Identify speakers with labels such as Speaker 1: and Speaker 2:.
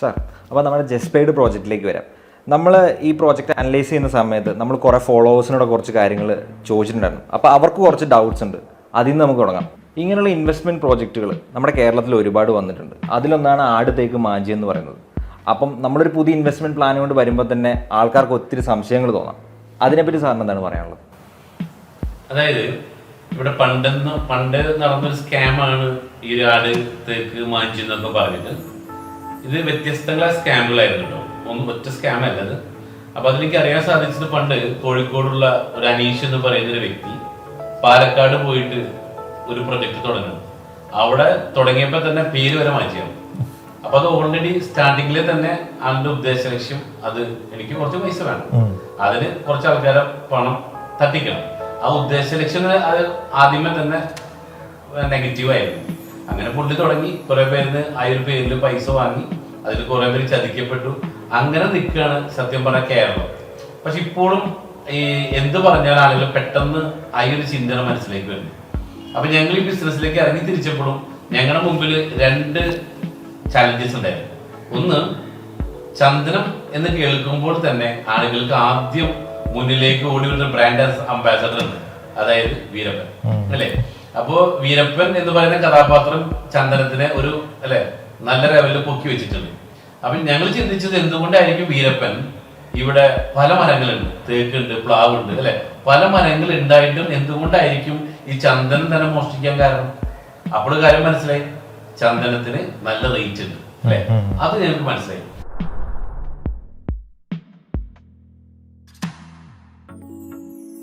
Speaker 1: Sir, അപ്പോൾ നമ്മുടെ just paid പ്രോജക്റ്റിലേക്ക് വരാം. നമ്മൾ ഈ പ്രോജക്റ്റ് അനലൈസ് ചെയ്യുന്ന സമയത്ത് നമ്മൾ കുറേ ഫോളോവേഴ്സിനോട് കുറച്ച് കാര്യങ്ങൾ ചോദിച്ചിട്ടുണ്ടായിരുന്നു. അപ്പോൾ അവർക്ക് കുറച്ച് ഡൗട്ട്സ് ഉണ്ട്. അതിൽ നിന്ന് നമുക്ക് തുടങ്ങാം. ഇങ്ങനെയുള്ള ഇൻവെസ്റ്റ്മെൻറ്റ് പ്രോജക്റ്റുകൾ നമ്മുടെ കേരളത്തിൽ ഒരുപാട് വന്നിട്ടുണ്ട്. അതിലൊന്നാണ് ആട് തേക്ക് മാഞ്ചി എന്ന് പറയുന്നത്. അപ്പം നമ്മളൊരു പുതിയ ഇൻവെസ്റ്റ്മെൻറ്റ് പ്ലാൻ കൊണ്ട് വരുമ്പോൾ തന്നെ ആൾക്കാർക്ക് ഒത്തിരി സംശയങ്ങൾ തോന്നാം. അതിനെപ്പറ്റി സാറിന് എന്താണ് പറയാനുള്ളത്?
Speaker 2: അതായത് ഇവിടെ പണ്ട് നടന്നൊരു സ്കാമാണ് ഈ ഒരു ആട് തേക്ക് മാഞ്ചി എന്നൊക്കെ പറഞ്ഞിട്ട്. ഇത് വ്യത്യസ്തങ്ങളായ സ്കാമുകളായിരുന്നു കേട്ടോ, ഒറ്റ സ്കാം അല്ലത്. അപ്പൊ അതിലേക്ക് അറിയാൻ സാധിച്ചത്, പണ്ട് കോഴിക്കോടുള്ള ഒരു അനീഷ് എന്ന് പറയുന്ന ഒരു വ്യക്തി പാലക്കാട് പോയിട്ട് ഒരു പ്രൊജക്ട് തുടങ്ങുന്നു. അവിടെ തുടങ്ങിയപ്പോ തന്നെ പേര് വരെ മാറ്റിയാണ്. അപ്പൊ അത് ഓൾറെഡി സ്റ്റാർട്ടിങ്ങിലെ തന്നെ അതിന്റെ ഉദ്ദേശ ലക്ഷ്യം, അത് എനിക്ക് കുറച്ച് പൈസ വേണം, അതിന് കുറച്ച് ആൾക്കാരെ പണം തട്ടിക്കണം. ആ ഉദ്ദേശ ലക്ഷ്യം അത് ആദ്യമേ തന്നെ നെഗറ്റീവ് ആയിരുന്നു. അങ്ങനെ പുള്ളി തുടങ്ങി, കുറെ പേരിന് ആ ഒരു പേരിൽ പൈസ വാങ്ങി, അതിൽ കുറെ പേര് ചതിക്കപ്പെട്ടു. അങ്ങനെ നിൽക്കുകയാണ് സത്യം പറഞ്ഞ കേരളം. പക്ഷെ ഇപ്പോഴും ഈ എന്ത് പറഞ്ഞാൽ ആളുകൾ പെട്ടെന്ന് ആ ഒരു ചിന്തന മനസ്സിലേക്ക് വരുന്നു. അപ്പൊ ഞങ്ങൾ ഈ ബിസിനസ്സിലേക്ക് ഇറങ്ങി തിരിച്ചപ്പോഴും ഞങ്ങളുടെ മുമ്പിൽ രണ്ട് ചാലഞ്ചസ് ഉണ്ടായിരുന്നു. ഒന്ന്, ചന്ദനം എന്ന് കേൾക്കുമ്പോൾ തന്നെ ആളുകൾക്ക് ആദ്യം മുന്നിലേക്ക് ഓടി വരുന്ന ബ്രാൻഡ് അംബാസഡർ ഉണ്ട്, അതായത് വീരപ്പൻ അല്ലെ. അപ്പോ വീരപ്പൻ എന്ന് പറയുന്ന കഥാപാത്രം ചന്ദനത്തിനെ ഒരു നല്ല ലെവലിൽ പൊക്കി വെച്ചിട്ടുണ്ട്. അപ്പൊ ഞങ്ങൾ ചിന്തിച്ചത്, എന്തുകൊണ്ടായിരിക്കും വീരപ്പൻ ഇവിടെ പല മരങ്ങളുണ്ട്, തേക്കുണ്ട്, പ്ലാവുണ്ട് അല്ലെ, പല മരങ്ങൾ ഉണ്ടായിട്ടും എന്തുകൊണ്ടായിരിക്കും ഈ ചന്ദനം തന്നെ മോഷ്ടിക്കാൻ കാരണം? അപ്പോൾ കാര്യം മനസ്സിലായി, ചന്ദനത്തിന് നല്ല റേറ്റ് ഉണ്ട് അല്ലെ. അത് ഞങ്ങൾക്ക് മനസ്സിലായി.